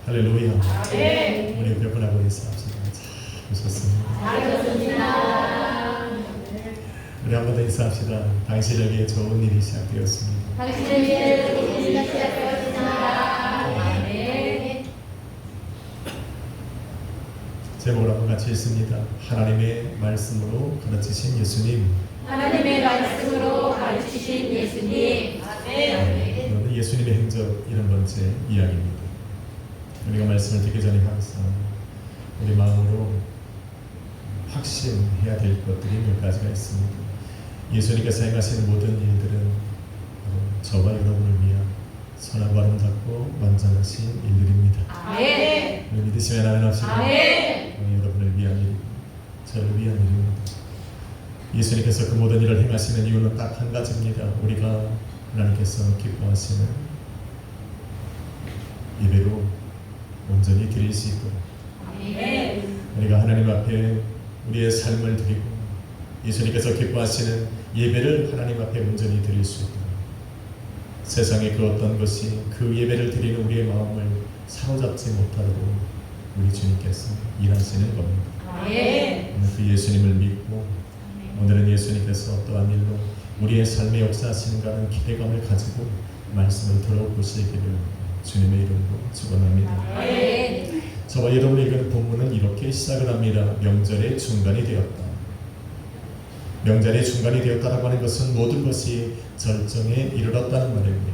할렐루야. 아멘. 우리 몇 분하고 인사합시다. 오셨습니다. 잘하셨습니다. 우리 한 번 더 인사합시다. 당신에게 좋은 일이 시작되었습니다. 당신에게 좋은 일이 시작되었습니다. 아멘. 제목을 한번 같이 읽습니다. 하나님의 말씀으로 가르치신 예수님. 하나님의 말씀으로 가르치신 예수님. 아멘. 오늘은 예수님의 행적 이런 번째 이야기입니다. 우리가 말씀을 듣기 전에 항상 우리 마음으로 확신해야 될 것들이 몇 가지가 있습니다. 예수님께서 행하신 모든 일들은 저와 여러분을 위한 선하고 아름답고 완전하신 일들입니다. 아멘. 우리 믿으시면 아멘 합시다. 아멘. 여러분을 위한 일입니다. 저를 위한 일입니다. 예수님께서 그 모든 일을 행하시는 이유는 딱 한 가지입니다. 우리가 하나님께서 기뻐하시는 예배로 온전히 드릴 수 있도록 아멘. 우리가 하나님 앞에 우리의 삶을 드리고 예수님께서 기뻐하시는 예배를 하나님 앞에 온전히 드릴 수 있도록 세상의 그 어떤 것이 그 예배를 드리는 우리의 마음을 사로잡지 못하도록 우리 주님께서 일하시는 겁니다. 아멘. 오늘 그 예수님을 믿고 오늘은 예수님께서 어떠한 일로 우리의 삶에 역사하시는가는 기대감을 가지고 말씀을 들어보시기를 주님의 이름으로 축원합니다. 아멘. 저와 여러분이 읽은 본문은 이렇게 시작을 합니다. 명절의 중간이 되었다. 명절의 중간이 되었다라고 하는 것은 모든 것이 절정에 이르렀다는 말입니다.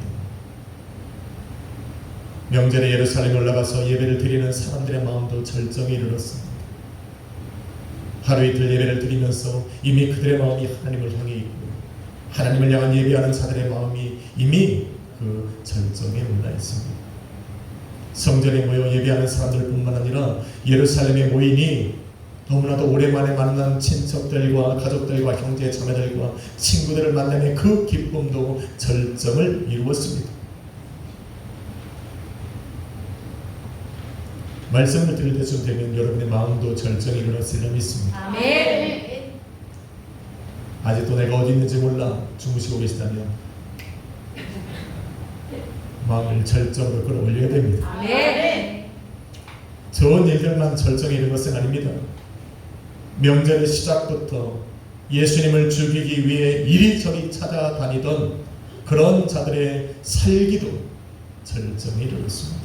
명절에 예루살렘에 올라가서 예배를 드리는 사람들의 마음도 절정에 이르렀습니다. 하루 이틀 예배를 드리면서 이미 그들의 마음이 하나님을 향해 있고 하나님을 향한 예배하는 자들의 마음이 이미 그 절정에 올라 있습니다. 성전에 모여 예배하는 사람들뿐만 아니라 예루살렘에 모이니 너무나도 오랜만에 만난 친척들과 가족들과 형제 자매들과 친구들을 만남의 그 기쁨도 절정을 이루었습니다. 말씀을 들을 때쯤 되면 여러분의 마음도 절정이 이루어지리라 믿습니다. 아멘. 아직도 내가 어디 있는지 몰라 주무시고 계시다면 마음을 절정으로 끌어올려야 됩니다. 아멘. 좋은 일들만 절정에 이르는 것은 아닙니다. 명절의 시작부터 예수님을 죽이기 위해 이리저리 찾아다니던 그런 자들의 살기도 절정에 이르렀습니다.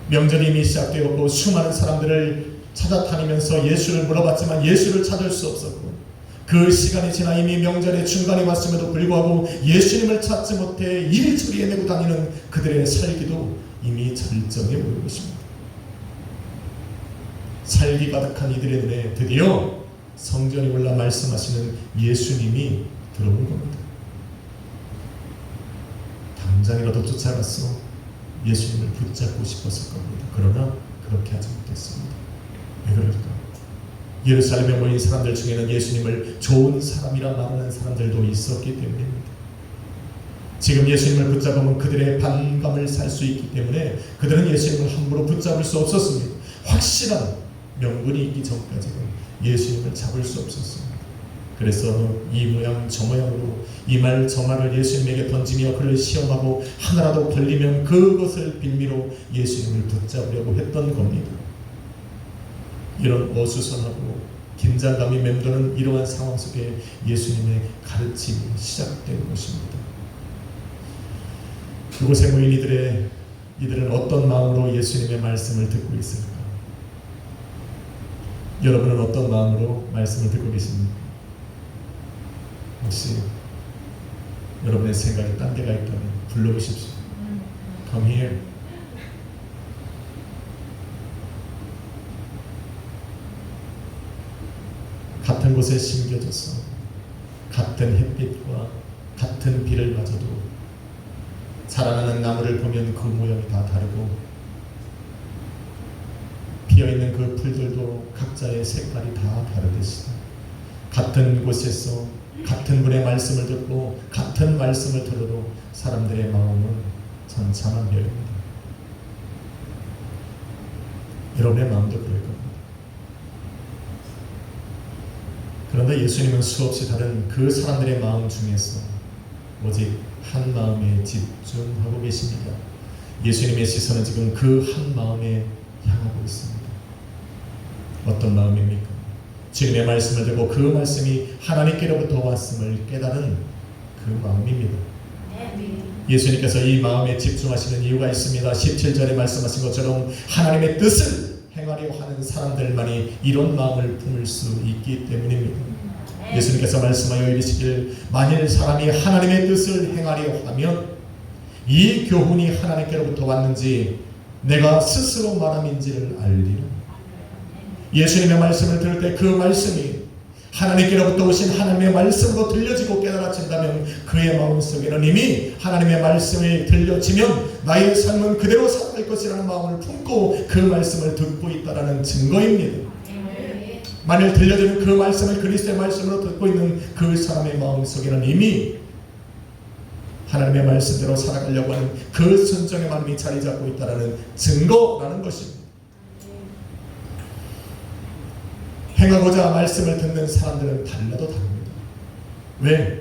명절이 이미 시작되었고 수많은 사람들을 찾아다니면서 예수를 물어봤지만 예수를 찾을 수 없었고 그 시간이 지나 이미 명절의 중간에 왔음에도 불구하고 예수님을 찾지 못해 이리저리 헤매고 다니는 그들의 살기도 이미 절정에 오른 것입니다. 살기 가득한 이들의 눈에 드디어 성전에 올라 말씀하시는 예수님이 들어온 겁니다. 당장이라도 쫓아가서 예수님을 붙잡고 싶었을 겁니다. 그러나 그렇게 하지 못했습니다. 왜 그럴까? 예루살렘에 모인 사람들 중에는 예수님을 좋은 사람이라 말하는 사람들도 있었기 때문입니다. 지금 예수님을 붙잡으면 그들의 반감을 살 수 있기 때문에 그들은 예수님을 함부로 붙잡을 수 없었습니다. 확실한 명분이 있기 전까지는 예수님을 잡을 수 없었습니다. 그래서 이 모양 저 모양으로 이 말 저 말을 예수님에게 던지며 그를 시험하고 하나라도 걸리면 그것을 빌미로 예수님을 붙잡으려고 했던 겁니다. 이런 어수선하고 긴장감이 맴도는 이러한 상황 속에 예수님의 가르침이 시작된 것입니다. 그곳에 모인 이들은 어떤 마음으로 예수님의 말씀을 듣고 있을까? 여러분은 어떤 마음으로 말씀을 듣고 계십니까? 혹시 여러분의 생각이 딴 데가 있다면 불러보십시오. Come here. 같은 곳에 심겨져서 같은 햇빛과 같은 비를 맞아도 자라나는 나무를 보면 그 모양이 다 다르고 피어있는 그 풀들도 각자의 색깔이 다 다르듯이 같은 곳에서 같은 분의 말씀을 듣고 같은 말씀을 들어도 사람들의 마음은 천차만별입니다. 여러분의 마음도 그럴 겁니다. 그런데 예수님은 수없이 다른 그 사람들의 마음 중에서 오직 한 마음에 집중하고 계십니다. 예수님의 시선은 지금 그 한 마음에 향하고 있습니다. 어떤 마음입니까? 주님의 말씀을 듣고 그 말씀이 하나님께로부터 왔음을 깨달은 그 마음입니다. 예수님께서 이 마음에 집중하시는 이유가 있습니다. 17절에 말씀하신 것처럼 하나님의 뜻을 행하려 하는 사람들만이 이런 마음을 품을 수 있기 때문입니다. 예수님께서 말씀하여 이르시길 만일 사람이 하나님의 뜻을 행하려 하면 이 교훈이 하나님께로부터 왔는지 내가 스스로 말함인지를 알리라. 예수님의 말씀을 들을 때 그 말씀이 하나님께로부터 오신 하나님의 말씀으로 들려지고 깨달아진다면 그의 마음속에는 이미 하나님의 말씀이 들려지면 나의 삶은 그대로 살아갈 것이라는 마음을 품고 그 말씀을 듣고 있다는 증거입니다. 만일 들려지는 그 말씀을 그리스도의 말씀으로 듣고 있는 그 사람의 마음속에는 이미 하나님의 말씀대로 살아가려고 하는 그 순종의 마음이 자리 잡고 있다는 증거라는 것입니다. 행하고자 말씀을 듣는 사람들은 달라도 다릅니다. 왜?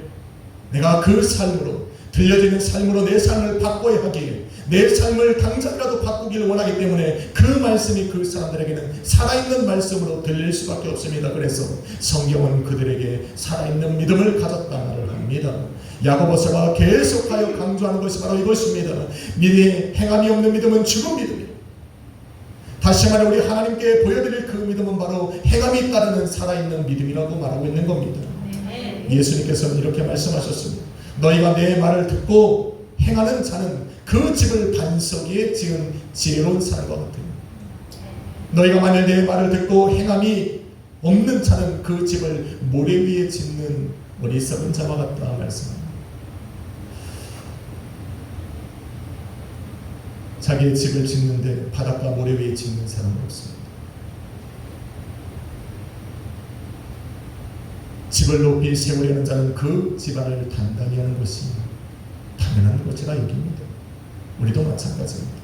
내가 그 삶으로 들려지는 삶으로 내 삶을 바꿔야 하기에 내 삶을 당장이라도 바꾸기를 원하기 때문에 그 말씀이 그 사람들에게는 살아있는 말씀으로 들릴 수밖에 없습니다. 그래서 성경은 그들에게 살아있는 믿음을 가졌다 말을 합니다. 야고보서가 계속하여 강조하는 것이 바로 이것입니다. 행함이 없는 믿음은 죽은 믿음이다. 다시 말해 우리 하나님께 보여드릴 그 믿음은 바로 행함이 따르는 살아있는 믿음이라고 말하고 있는 겁니다. 예수님께서는 이렇게 말씀하셨습니다. 너희가 내 말을 듣고 행하는 자는 그 집을 반석 위에 지은 지혜로운 사람과 같으니 너희가 만일 내 말을 듣고 행함이 없는 자는 그 집을 모래 위에 짓는 어리석은 자와 같다 말씀합니다. 자기의 집을 짓는데 바닷가 모래 위에 짓는 사람은 없습니다. 집을 높이 세우려는 자는 그 집안을 단단히 하는 것이 당연한 것이라 여깁니다. 우리도 마찬가지입니다.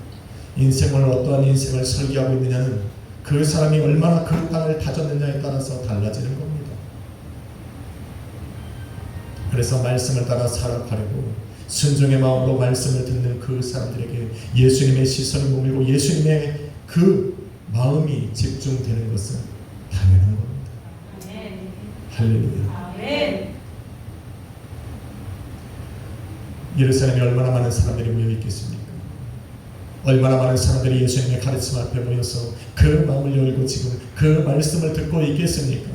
인생을 어떠한 인생을 설계하고 있느냐는 그 사람이 얼마나 그 땅을 다졌느냐에 따라서 달라지는 겁니다. 그래서 말씀을 따라 살아가려고 순종의 마음으로 말씀을 듣는 그 사람들에게 예수님의 시선을 머물고 예수님의 그 마음이 집중되는 것은 당연한 겁니다. 할렐루야. 예루살렘에 얼마나 많은 사람들이 모여 있겠습니까? 얼마나 많은 사람들이 예수님의 가르침 앞에 모여서 그 마음을 열고 지금 그 말씀을 듣고 있겠습니까?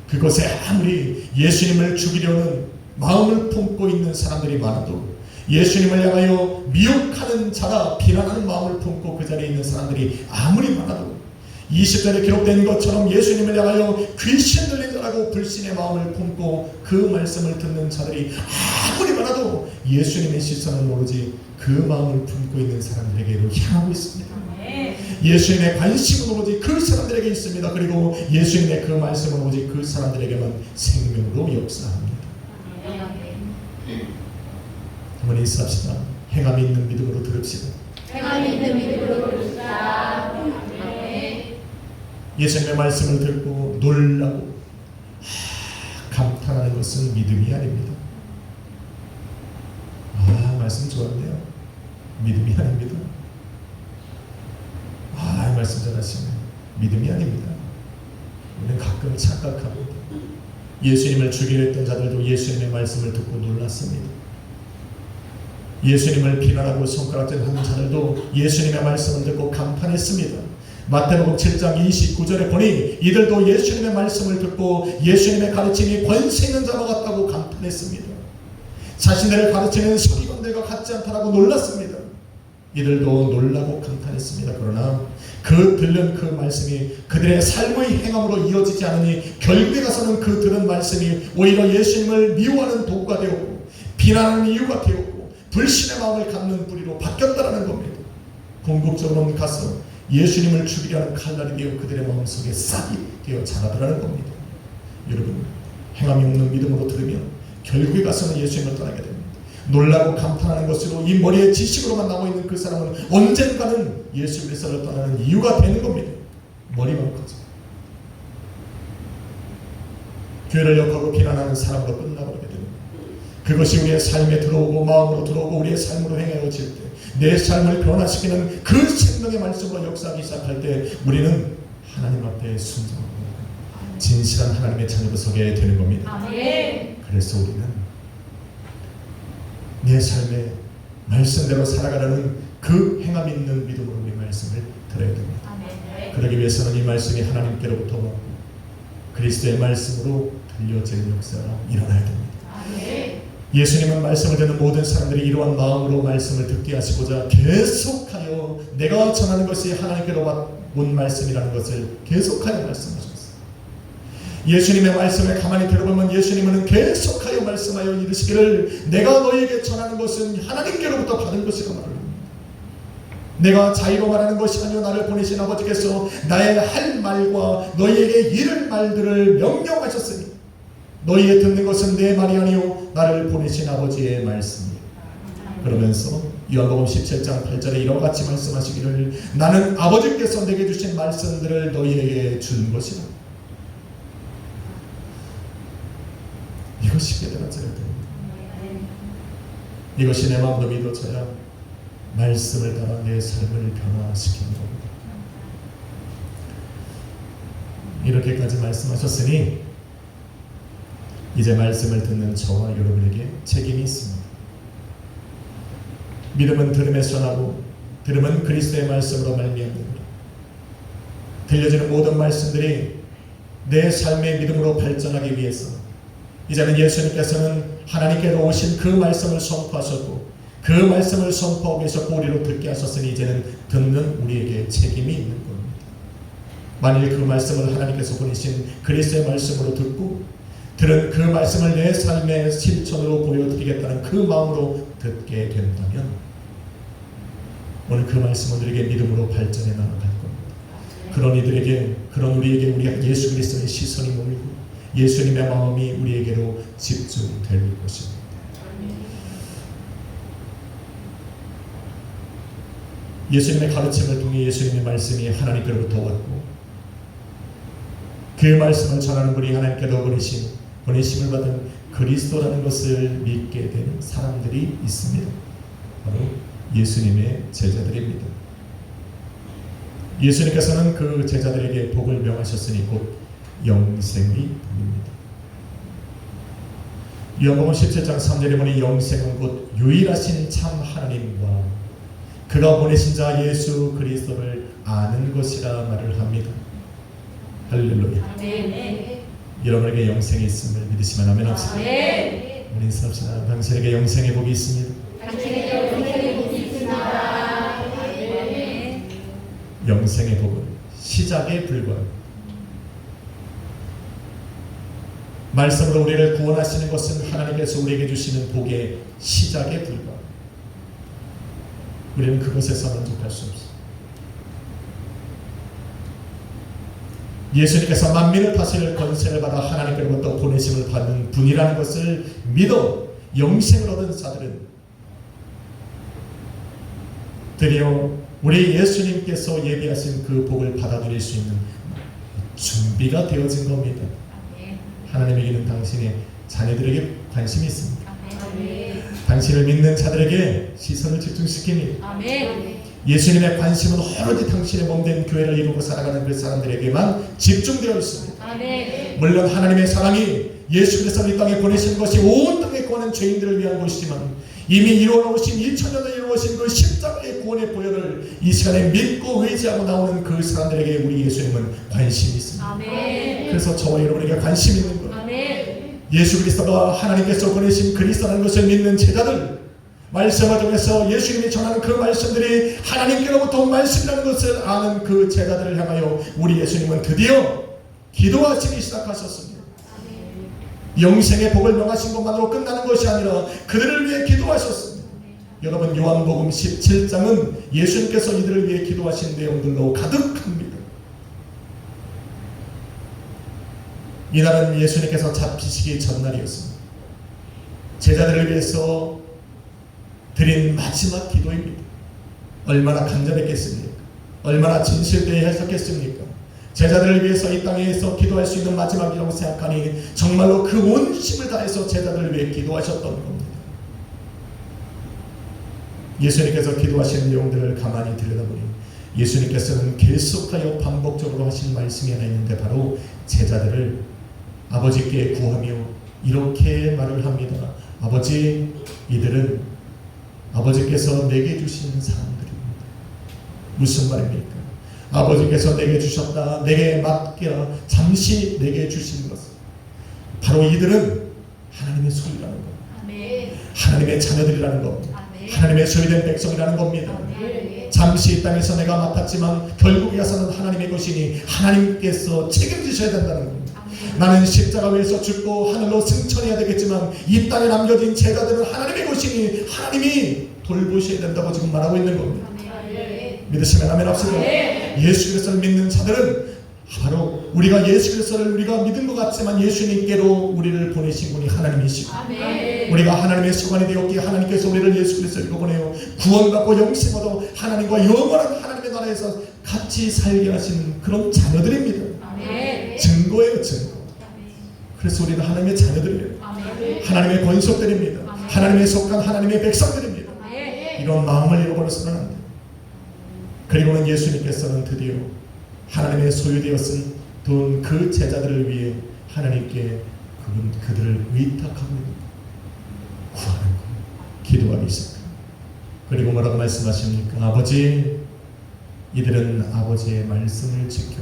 그곳에 아무리 예수님을 죽이려는 마음을 품고 있는 사람들이 많아도 예수님을 향하여 미혹하는 자라 비난하는 마음을 품고 그 자리에 있는 사람들이 아무리 많아도 20절에 기록된 것처럼 예수님을 향하여 귀신 들린 자라고 불신의 마음을 품고 그 말씀을 듣는 자들이 아무리 많아도 예수님의 시선은 오로지 그 마음을 품고 있는 사람들에게로 향하고 있습니다. 예수님의 관심은 오로지 그 사람들에게 있습니다. 그리고 예수님의 그 말씀은 오로지 그 사람들에게만 생명으로 역사합니다. 한번 인사합시다. 행함이 있는 믿음으로 들읍시다. 행함이 있는 믿음으로 들읍시다. 예수님의 말씀을 듣고 놀라고 감탄하는 것은 믿음이 아닙니다. 말씀 좋았네요. 믿음이 아닙니다. 이 말씀 잘하시네. 믿음이 아닙니다. 우리는 가끔 착각합니다. 예수님을 죽이려 했던 자들도 예수님의 말씀을 듣고 놀랐습니다. 예수님을 비난하고 손가락질하는 자들도 예수님의 말씀을 듣고 감탄했습니다. 마태복음 7장 29절에 보니 이들도 예수님의 말씀을 듣고 예수님의 가르침이 권세 있는 자와 같다고 감탄했습니다. 자신들을 가르치는 서기관들과 같지 않다라고 놀랐습니다. 이들도 놀라고 감탄했습니다. 그러나 그 들은 그 말씀이 그들의 삶의 행함으로 이어지지 않으니 결국에 가서는 그 들은 말씀이 오히려 예수님을 미워하는 도구가 되었고 비난하는 이유가 되었고 불신의 마음을 갖는 뿌리로 바뀌었다라는 겁니다. 궁극적으로는 가서 예수님을 죽이려는 칼날이 되어 그들의 마음속에 싹이 되어 자라더라는 겁니다. 여러분, 행함이 없는 믿음으로 들으면 결국에 가서는 예수님을 떠나게 됩니다. 놀라고 감탄하는 것으로 이 머리에 지식으로만 남아 있는 그 사람은 언젠가는 예수 그리스도를 떠나는 이유가 되는 겁니다. 머리만 커져. 교회를 욕하고 비난하는 사람으로 끝나버리게 됩니다. 그것이 우리의 삶에 들어오고 마음으로 들어오고 우리의 삶으로 행해질 때, 내 삶을 변화시키는 그 생명의 말씀으로 역사하기 시작할 때 우리는 하나님 앞에 순종하고 진실한 하나님의 자녀로 서게 되는 겁니다. 아멘. 그래서 우리는 내 삶에 말씀대로 살아가려는 그 행함 있는 믿음으로 우리 말씀을 들어야 됩니다. 아멘. 그러기 위해서는 이 말씀이 하나님께로부터 왔고 그리스도의 말씀으로 들려지는 역사가 일어나야 됩니다. 아멘. 예수님은 말씀을 듣는 모든 사람들이 이러한 마음으로 말씀을 듣게 하시고자 계속하여 내가 전하는 것이 하나님께로 온 말씀이라는 것을 계속하여 말씀하셨어요. 예수님의 말씀을 가만히 들어보면 예수님은 계속하여 말씀하여 이르시기를 내가 너희에게 전하는 것은 하나님께로부터 받은 것이라 말을 합니다. 내가 자의로 말하는 것이 아니요 나를 보내신 아버지께서 나의 할 말과 너희에게 이를 말들을 명령하셨으니 너희의 듣는 것은 내 말이 아니요 나를 보내신 아버지의 말씀이에요. 그러면서 요한복음 17장 8절에 이와 같이 말씀하시기를 나는 아버지께서 내게 주신 말씀들을 너희에게 준 것이라. 이것이 깨달아져야 됩니다. 이것이 내 마음으로 믿어져야 말씀을 따라 내 삶을 변화시키는 겁니다. 이렇게까지 말씀하셨으니 이제 말씀을 듣는 저와 여러분에게 책임이 있습니다. 믿음은 들음에서 나고 들음은 그리스도의 말씀으로 말미암는다. 들려지는 모든 말씀들이 내 삶의 믿음으로 발전하기 위해서 이제는 예수님께서는 하나님께로 오신 그 말씀을 선포하셨고 그 말씀을 선포하고 계셨고 우리로 듣게 하셨으니 이제는 듣는 우리에게 책임이 있는 겁니다. 만일 그 말씀을 하나님께서 보내신 그리스도의 말씀으로 듣고 들은 그 말씀을 내 삶의 실천으로 보여드리겠다는 그 마음으로 듣게 된다면 오늘 그 말씀은 우리에게 믿음으로 발전해 나아갈 겁니다. 그런 이들에게 그런 우리에게 우리가 예수 그리스도의 시선이 모이고 예수님의 마음이 우리에게로 집중될 것입니다. 예수님의 가르침을 통해 예수님의 말씀이 하나님께로부터 왔고 그 말씀을 전하는 분이 하나님께로 보내심을 받은 그리스도라는 것을 믿게 되는 사람들이 있습니다. 바로 예수님의 제자들입니다. 예수님께서는 그 제자들에게 복을 명하셨으니 곧 영생의 복입니다. 요한복음 17장 3절에 보니 영생은 곧 유일하신 참 하나님과 그가 보내신 자 예수 그리스도를 아는 것이라 말을 합니다. 할렐루야. 아멘. 여러분에게 영생이 있음을 믿으시면 아멘 합시다. 아멘. 우리 인사합시다. 당신에게 영생의 복이 있습니다. 당신에게 영생의 복이 있습니다. 아멘. 영생의 복은 시작에 불과합니다. 말씀으로 우리를 구원하시는 것은 하나님께서 우리에게 주시는 복의 시작에 불과합니다. 우리는 그것에서 만족할 수 없습니다. 예수님께서 만민을 다스릴 권세를 받아 하나님께로부터 보내심을 받는 분이라는 것을 믿어 영생을 얻은 자들은 드디어 우리 예수님께서 예비하신 그 복을 받아들일 수 있는 준비가 되어진 겁니다. 하나님에게는 당신의 자녀들에게 관심이 있습니다. 당신을 믿는 자들에게 시선을 집중시킵니다. 아멘. 예수님의 관심은 오로지 당신의 몸된 교회를 이루고 살아가는 그 사람들에게만 집중되어 있습니다. 아멘. 물론 하나님의 사랑이 예수 그리스도를 이 땅에 보내신 것이 온 땅에 구하는 죄인들을 위한 것이지만 이미 이루어놓으신 2000년 전에 이루어진 그 십자가의 구원의 보혈을 이 시간에 믿고 의지하고 나오는 그 사람들에게 우리 예수님은 관심이 있습니다. 아멘. 그래서 저와 여러분에게 관심이 있는 거예요. 아멘. 예수 그리스도가 하나님께서 보내신 그리스도라는 것을 믿는 제자들, 말씀을 통해서 예수님이 전하는 그 말씀들이 하나님께로부터 온 말씀이라는 것을 아는 그 제자들을 향하여 우리 예수님은 드디어 기도하시기 시작하셨습니다. 영생의 복을 명하신 것만으로 끝나는 것이 아니라 그들을 위해 기도하셨습니다. 여러분 요한복음 17장은 예수님께서 이들을 위해 기도하신 내용들로 가득합니다. 이날은 예수님께서 잡히시기 전날이었습니다. 제자들을 위해서 드린 마지막 기도입니다. 얼마나 간절했겠습니까? 얼마나 진실되게 했었겠습니까? 제자들을 위해서 이 땅에서 기도할 수 있는 마지막이라고 생각하니 정말로 그 온 힘을 다해서 제자들을 위해 기도하셨던 겁니다. 예수님께서 기도하시는 내용들을 가만히 들여다보니 예수님께서는 계속하여 반복적으로 하신 말씀이 하나 있는데 바로 제자들을 아버지께 구하며 이렇게 말을 합니다. 아버지, 이들은 아버지께서 내게 주신 사람들입니다. 무슨 말입니까? 아버지께서 내게 주셨다, 내게 맡겨 잠시 내게 주신 것은 바로 이들은 하나님의 소유라는 것, 하나님의 자녀들이라는 것, 하나님의 소유된 백성이라는 겁니다. 잠시 이 땅에서 내가 맡았지만 결국에 가서는 하나님의 것이니 하나님께서 책임지셔야 된다는 겁니다. 나는 십자가 위에서 죽고 하늘로 승천해야 되겠지만 이 땅에 남겨진 제자들은 하나님의 것이니 하나님이 돌보셔야 된다고 지금 말하고 있는 겁니다. 믿으시면 아멘 합시다. 예수 그리스도를 믿는 자들은 바로 우리가 예수 그리스도를 우리가 믿은 것 같지만 예수님께로 우리를 보내신 분이 하나님이시고 우리가 하나님의 소관이 되었기에 하나님께서 우리를 예수 그리스도로 보내요 구원받고 영생 얻어 하나님과 영원한 하나님의 나라에서 같이 살게 하시는 그런 자녀들입니다. 증거예요, 증거. 그래서 우리는 하나님의 자녀들이에요. 하나님의 권속들입니다. 하나님의 속한 하나님의 백성들입니다. 이런 마음을 잃어버려서는 안 돼요. 그리고는 예수님께서는 드디어 하나님의 소유되었은 돈 그 제자들을 위해 하나님께 그들을 의탁하고 있는 거, 구하는 거, 기도하기 시작합니다. 그리고 뭐라고 말씀하십니까? 아버지, 이들은 아버지의 말씀을 지켜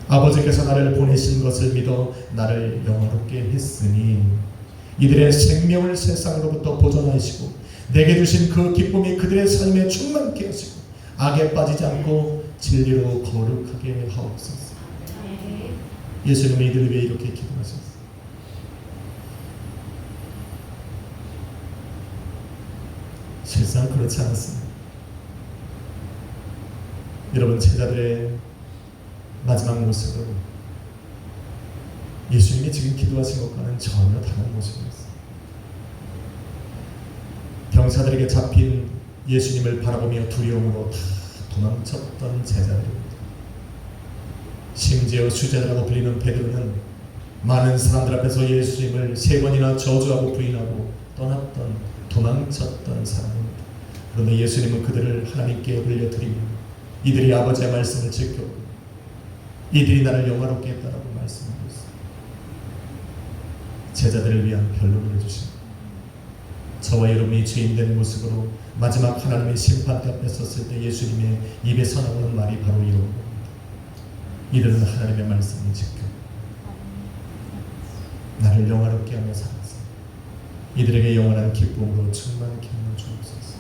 아버지께서 나를 보내신 것을 믿어 나를 영화롭게 했으니 이들의 생명을 세상으로부터 보존하시고 내게 주신 그 기쁨이 그들의 삶에 충만케 하시고 악에 빠지지 않고 진리로 거룩하게 하옵소서. 예수님은 이들을 위해 이렇게 기도하셨어요. 실상 그렇지 않았습니다. 여러분, 제자들의 마지막 모습은 예수님이 지금 기도하신 것과는 전혀 다른 모습이었어요. 병사들에게 잡힌 예수님을 바라보며 두려움으로 다 도망쳤던 제자들입니다. 심지어 수제자라고 불리는 베드로는 많은 사람들 앞에서 예수님을 3번이나 저주하고 부인하고 떠났던, 도망쳤던 사람입니다. 그런데 예수님은 그들을 하나님께 올려드리며 이들이 아버지의 말씀을 지켰고 이들이 나를 영화롭게 했다라고 말씀하고 있습니다. 제자들을 위한 변론을 해주십니다. 저와 여러분이 죄인된 모습으로 마지막 하나님의 심판대 앞에 섰을 때 예수님의 입에서 나오는 말이 바로 이런 겁니다. 이들은 하나님의 말씀을 지켜 나를 영화롭게 하며 살았어. 이들에게 영원한 기쁨으로 충만케 하여 주옵소서.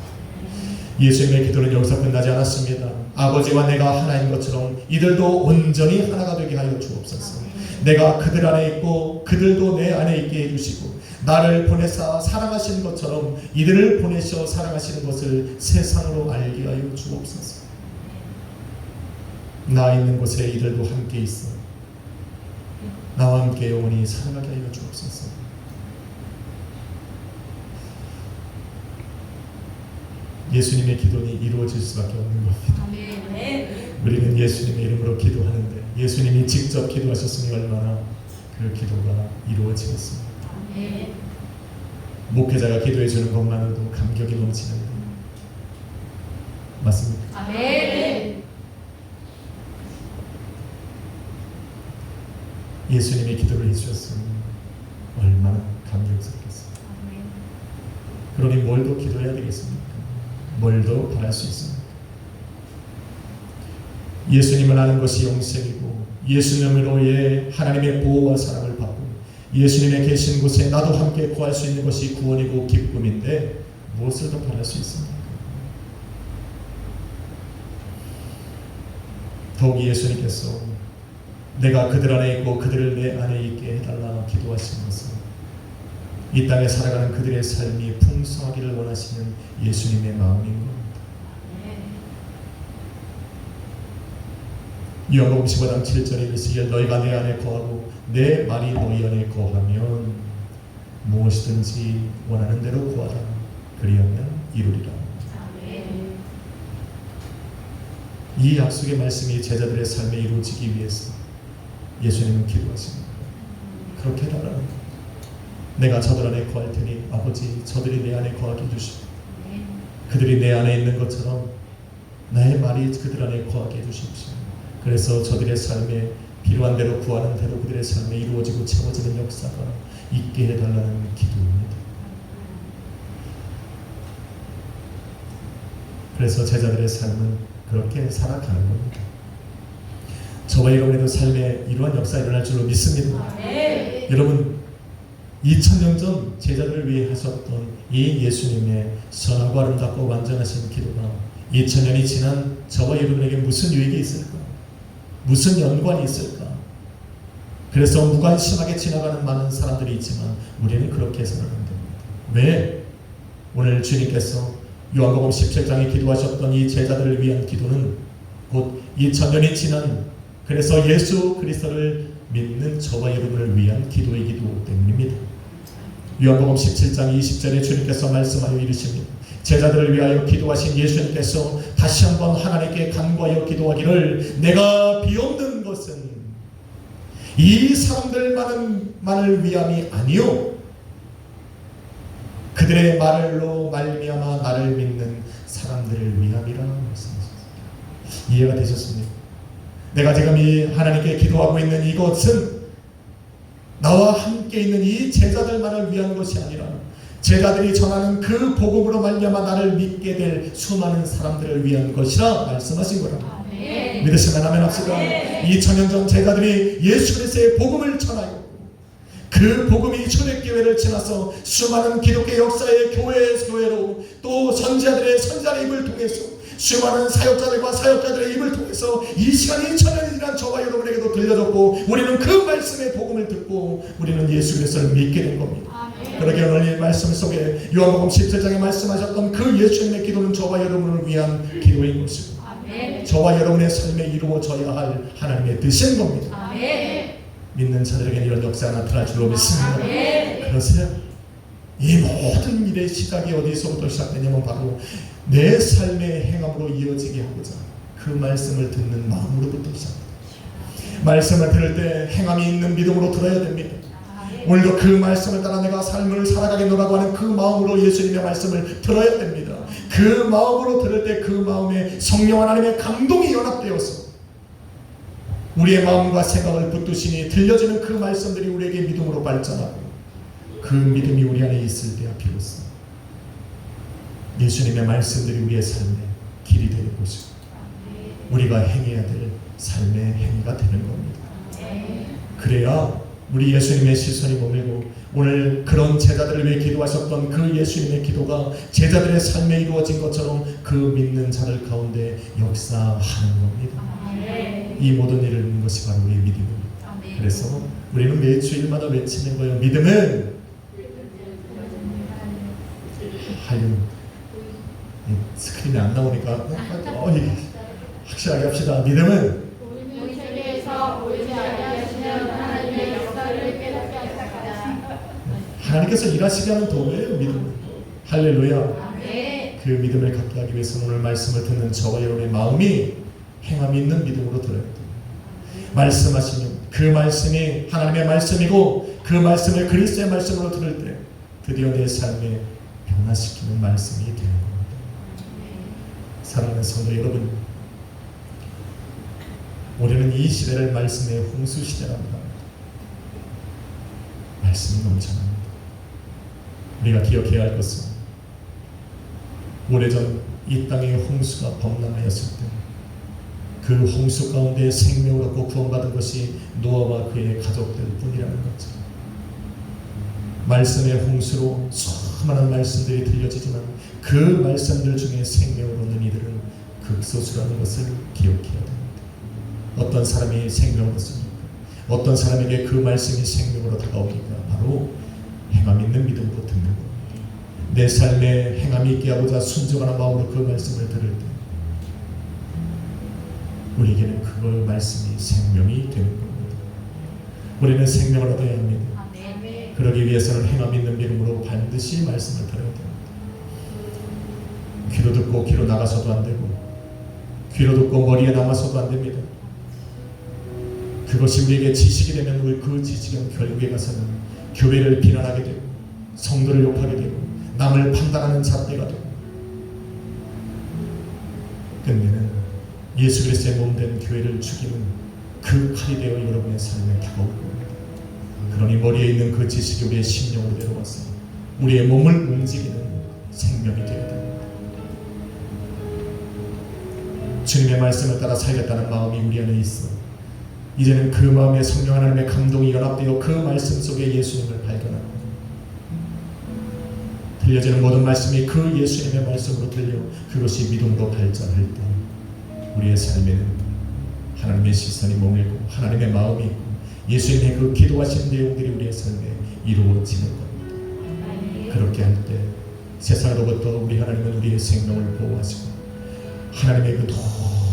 예수님의 기도는 여기서 끝나지 않았습니다. 아버지와 내가 하나인 것처럼 이들도 온전히 하나가 되게 하여 주옵소서. 내가 그들 안에 있고 그들도 내 안에 있게 해주시고 나를 보내사 사랑하시는 것처럼 이들을 보내셔 사랑하시는 것을 세상으로 알게 하여 주옵소서. 나 있는 곳에 이들도 함께 있어 나와 함께 영원히 살아가게 하여 주옵소서. 예수님의 기도는 이루어질 수밖에 없는 겁니다. 우리는 예수님의 이름으로 기도하는데 예수님이 직접 기도하셨으니 얼마나 그 기도가 이루어지겠습니까? 목회자가 기도해 주는 것만으로도 감격이 넘치는 것 맞습니까? 아멘. 예수님이 기도를 해주셨으니 얼마나 감격스럽겠습니까? 그러니 뭘 더 기도해야 되겠습니까? 뭘 더 바랄 수 있습니까? 예수님을 아는 것이 영생이고 예수님으로의 하나님의 보호와 사랑을 받고 예수님의 계신 곳에 나도 함께 구할 수 있는 것이 구원이고 기쁨인데 무엇을 더 바랄 수 있습니까? 더욱 예수님께서 내가 그들 안에 있고 그들을 내 안에 있게 해달라 기도하신 것은 이 땅에 살아가는 그들의 삶이 풍성하기를 원하시는 예수님의 마음인 겁니다. 요한복음 15장 7절에 이르시기를 너희가 내 안에 거하고 내 말이 너희 안에 거하면 무엇이든지 원하는 대로 구하라 그리하면 이루리라. 이 약속의 말씀이 제자들의 삶에 이루어지기 위해서 예수님은 기도하십니다. 그렇게 달라는 겁니다. 내가 저들 안에 거할 테니 아버지 저들이 내 안에 거하게 해주시고 그들이 내 안에 있는 것처럼 나의 말이 그들 안에 거하게 해주십시오. 그래서 저들의 삶에 필요한 대로 구하는 대로 그들의 삶에 이루어지고 채워지는 역사가 있게 해달라는 기도입니다. 그래서 제자들의 삶은 그렇게 살아가는 겁니다. 저와 여러분의 삶에 이러한 역사가 일어날 줄로 믿습니다. 여러분 2000년 전 제자들을 위해 하셨던 이 예수님의 선하고 아름답고 완전하신 기도가 2000년이 지난 저와 여러분에게 무슨 유익이 있을까? 무슨 연관이 있을까? 그래서 무관심하게 지나가는 많은 사람들이 있지만 우리는 그렇게 해서는 안 됩니다. 왜? 오늘 주님께서 요한복음 17장에 기도하셨던 이 제자들을 위한 기도는 곧 2000년이 지난 그래서 예수 그리스도를 믿는 저와 여러분을 위한 기도이기도 때문입니다. 요한복음 17장 20절에 주님께서 말씀하여 이르십니다. 제자들을 위하여 기도하신 예수님께서 다시 한번 하나님께 간구하여 기도하기를 내가 비옵는 것은 이 사람들만을 위함이 아니요 그들의 말로 말미암아 나를 믿는 사람들을 위함이라 말씀하셨습니다. 이해가 되셨습니까? 내가 지금 이 하나님께 기도하고 있는 이것은 나와 함께 있는 이 제자들만을 위한 것이 아니라 제자들이 전하는 그 복음으로 말미암아 나를 믿게 될 수많은 사람들을 위한 것이라 말씀하신 거랍니다. 믿으시면 아멘 합시다. 2000년 전 제자들이 예수 그리스도의 복음을 전하였고 그 복음이 초대교회를 지나서 수많은 기독교 역사의 교회로 또 선지자들의 선지자의 입을 통해서 수많은 사역자들과 사역자들의 입을 통해서 이 시간이 2000년이 지난 저와 여러분에게도 들려졌고 우리는 그 말씀의 복음을 듣고 우리는 예수 그리스도를 믿게 된 겁니다. 그러게 오늘 이 말씀 속에 요한복음 17장에 말씀하셨던 그 예수님의 기도는 저와 여러분을 위한 기도인 것이고 저와 여러분의 삶에 이루어져야 할 하나님의 뜻인 겁니다. 믿는 자들에게 이런 역사가 나타날 줄로 믿습니다. 그러세요? 이 모든 일의 시작이 어디서부터 시작되냐면 바로 내 삶의 행함으로 이어지게 하고자 그 말씀을 듣는 마음으로부터 시작됩니다. 말씀을 들을 때 행함이 있는 믿음으로 들어야 됩니다. 오늘도 그 말씀을 따라 내가 삶을 살아가겠노라고 하는 그 마음으로 예수님의 말씀을 들어야 됩니다. 그 마음으로 들을 때 그 마음에 성령 하나님의 감동이 연합되어서 우리의 마음과 생각을 붙드시니 들려지는 그 말씀들이 우리에게 믿음으로 발전하고 그 믿음이 우리 안에 있을 때야 비로소 예수님의 말씀들이 우리의 삶의 길이 되는 것이고 우리가 행해야 될 삶의 행위가 되는 겁니다. 그래야 우리 예수님의 시선이 머물고 오늘 그런 제자들을 위해 기도하셨던 그 예수님의 기도가 제자들의 삶에 이루어진 것처럼 그 믿는 자들 가운데 역사하는 겁니다. 이 모든 일을 믿는 것이 바로 우리의 믿음입니다. 그래서 우리는 매 주일마다 외치는 거예요. 믿음은 스크린에 안 나오니까 확실하게 합시다. 믿음은 우리 세계에서 보이지 아니하시는 하나님의 역사를 깨닫게 하시다. 하나님께서 일하시게 하는 도구예요. 믿음은. 할렐루야. 그 믿음을 갖게 하기 위해서는 오늘 말씀을 듣는 저와 여러분의 마음이 행함이 있는 믿음으로 들어야 됩니다. 말씀하시는 그 말씀이 하나님의 말씀이고 그 말씀을 그리스도의 말씀으로 들을 때 드디어 내 삶에 변화시키는 말씀이 되는 겁니다. 사랑하는 성도 여러분, 우리는 이 시대를 말씀의 홍수 시대랍니다. 말씀이 넘쳐납니다. 우리가 기억해야 할 것은 오래전 이 땅에 홍수가 범람하였을 때 그 홍수 가운데 생명을 얻고 구원받은 것이 노아와 그의 가족들 뿐이라는 거죠. 말씀의 홍수로 수많은 말씀들이 들려지지만 그 말씀들 중에 생명을 얻는 이들은 극소수라는 것을 기억해야 됩니다. 어떤 사람이 생명을 얻습니까? 어떤 사람에게 그 말씀이 생명으로 다가옵니까? 바로 행함 있는 믿음으로 듣는 겁니다. 내 삶에 행함이 있게 하고자 순종하는 마음으로 그 말씀을 들을 때 우리에게는 그 말씀이 생명이 되는 겁니다. 우리는 생명을 얻어야 합니다. 그러기 위해서는 행함 있는 믿음으로 반드시 말씀을 들어야 됩니다. 귀로 듣고 귀로 나가서도 안 되고 귀로 듣고 머리에 남아서도 안 됩니다. 그것이 우리에게 지식이 되면 그 지식은 결국에 가서는 교회를 비난하게 되고 성도를 욕하게 되고 남을 판단하는 잣대가 되고 끝내는 예수 그리스도의 몸된 교회를 죽이는 그 칼이 되어 여러분의 삶에 다가올 겁니다. 그러니 머리에 있는 그 지식이 우리의 심령으로 내려와서 우리의 몸을 움직이는 생명이 되어야 됩니다. 주님의 말씀을 따라 살겠다는 마음이 우리 안에 있어 이제는 그 마음에 성령 하나님의 감동이 연합되어 그 말씀 속에 예수님을 발견하고 들려지는 모든 말씀이 그 예수님의 말씀으로 들려 그것이 믿음으로 발전할 때 우리의 삶에는 하나님의 시선이 머물고 하나님의 마음이 있고 예수님의 그 기도하신 내용들이 우리의 삶에 이루어지는 겁니다. 그렇게 할 때 세상으로부터 우리 하나님은 우리의 생명을 보호하시고 하나님의 그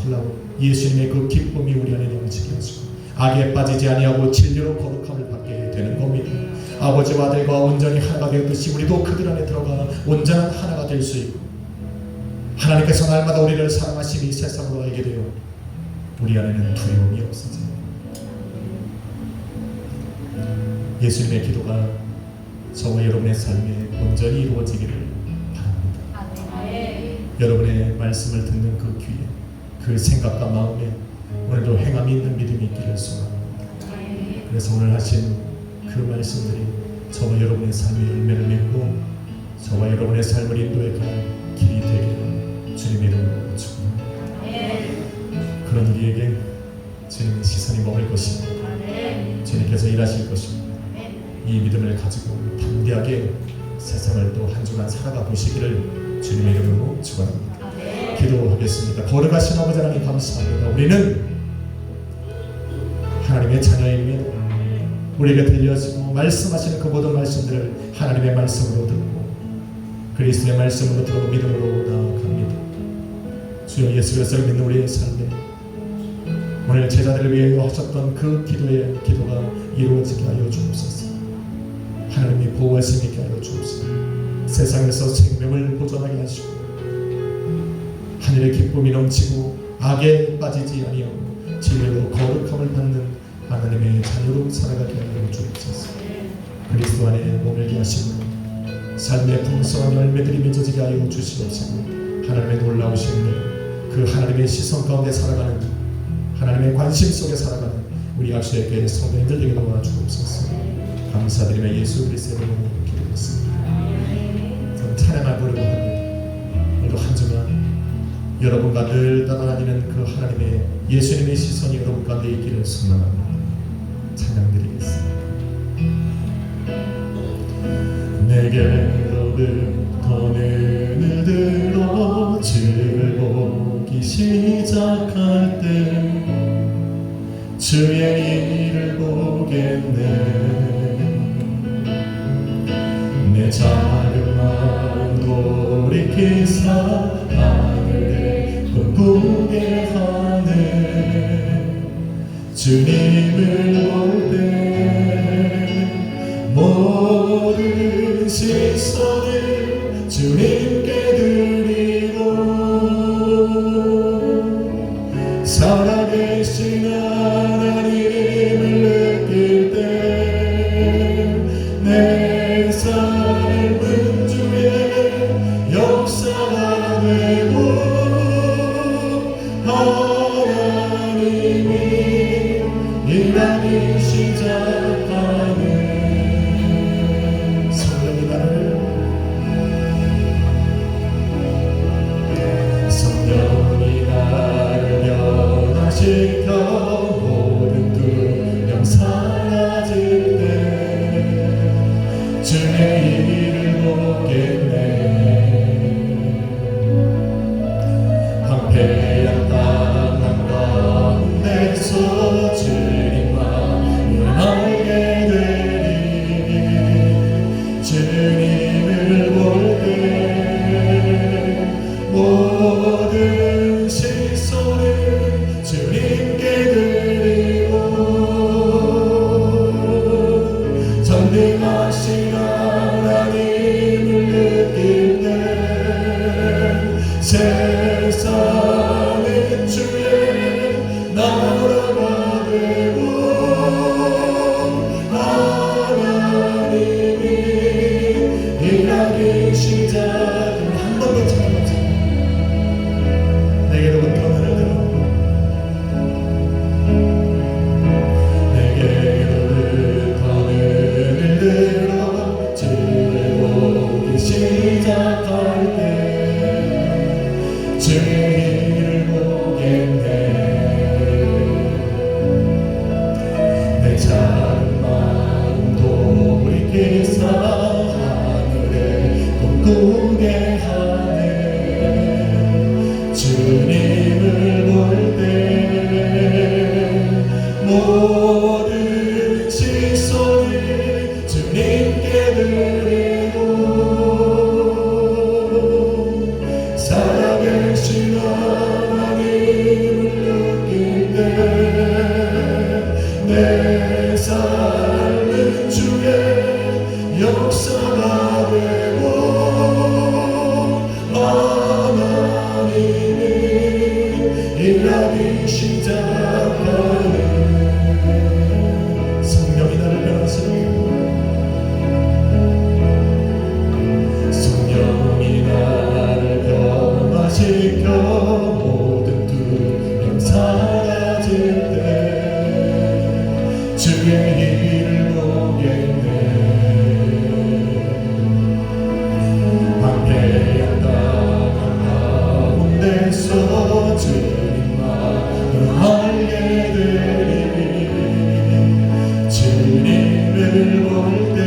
놀라운 예수님의 그 기쁨이 우리 안에 넘치게 하시고 악에 빠지지 아니하고 진리로 거룩함을 받게 되는 겁니다. 아버지와 아들과 온전히 하나가 되었듯이 우리도 그들 안에 들어가 온전한 하나가 될 수 있고 하나님께서 날마다 우리를 사랑하심이 세상으로 알게 되어 우리 안에는 두려움이 없어져요. 예수님의 기도가 저와 여러분의 삶에 온전히 이루어지기를 바랍니다. 여러분의 말씀을 듣는 그 귀에 그 생각과 마음에 오늘도 행함이 있는 믿음이 있기를 소원합니다. 그래서 오늘 하신 그 말씀들이 저와 여러분의 삶의 열매를 맺고 저와 여러분의 삶을 인도해 갈 길이 되기를 주님의 이름으로 축원합니다. 그런 우리에게 주님의 시선이 머물 것입니다. 주님께서 일하실 것입니다. 이 믿음을 가지고 담대하게 세상을 또 한 주간 살아가 보시기를 주님의 이름으로 축원합니다. 기도하겠습니다. 거룩하신 아버지 하나님 감사합니다. 우리는 하나님의 자녀입니다. 우리에게 들려지고 말씀하시는 그 모든 말씀들을 하나님의 말씀으로 듣고 그리스도의 말씀으로 들어 믿음으로 나아갑니다. 주여 예수 그리스도를 믿는 우리의 삶에 오늘 제자들을 위해 하셨던 그 기도가 이루어지게 하여 주옵소서. 하나님이 보호하심 있게 하여 주옵소서. 세상에서 생명을 보존하게 하시고 하늘의 기쁨이 넘치고 악에 빠지지 아니하고 진리로 거룩함을 받는 하나님의 자녀로 살아가게 하여 주옵소서. 그리스도 안에 머물게 하시고 삶의 풍성한 열매들이 맺어지게 하여 주시옵소서. 하나님의 놀라우신 그 하나님의 시선 가운데 살아가는 하나님의 관심 속에 살아가는 우리 악수의 성도님들 되게 도와주옵소서. 감사드리며 예수 그리스도의 이름으로 기도했습니다. 저는 찬양을 부르고 합니다. 오늘도 한 주간 여러분과 늘 따라다니는 그 하나님의 예수님의 시선이 여러분 가운데 있기를 소망합니다. 찬양드리겠습니다. 내게로부터 눈을 들어 주를 보기 시작할 때 주의 일을 보겠네. 내 작은 마음 돌이키사 하늘에 꿈꾸게 하네. 주님을 볼 때 모든 시선을 주님께 드리고 살아계신 하나님을 느낄 때 내 삶은 주의 역사가 되고 하나님이 일하기 시작하네. 성령이 나를 변화시켜 모든 두려움 사라질 때 주의 일을 보겠네. 황폐한 땅 한가운데서 주님만 알게 되리. 주님을 볼 때 모든 시선을 주님께 드리고 전능하신 하나님을 느낄 때 세상 일하기 시작하네. 성령이 나를 변화시켜 성령이 나를 변화시켜 모든 두려움 사라질 때 주의 일을 보겠네. 황폐한 땅 가운데서 주님만을 알게 되리. 주님을 볼 때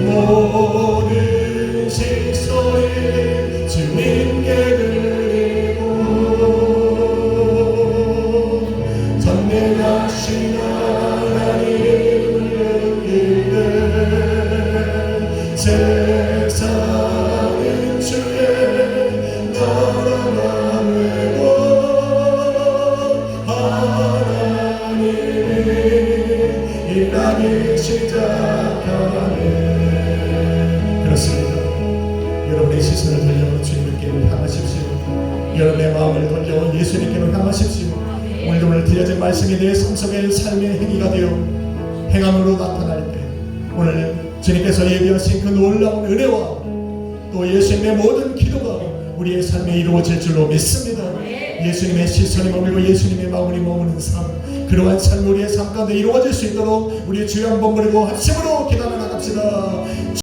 모든 식소리 주님께 드리고 전능하신 하나님을 느낄 때 세상은 주의 나라가 되고 하나님이 일하기 시작하네. 그렇습니다. 여러분의 시선을 돌려 주님께로 향하십시오. 여러분의 마음을 돌려 예수님께로 향하십시오. 오늘 드려진 말씀이 내 삶 속의 삶의 행위가 되어 행함으로 나타날 때 오늘 주님께서 예비하신 그 놀라운 은혜와 또 예수님의 모든 기도가 우리의 삶에 이루어질 줄로 믿습니다. 예수님의 시선이 머물고 예수님의 마음이 머무는 삶, 그러한 삶 우리의 삶 가운데 이루어질 수 있도록 우리의 주여 한번 부르고 합심으로 기도하며 나갑시다.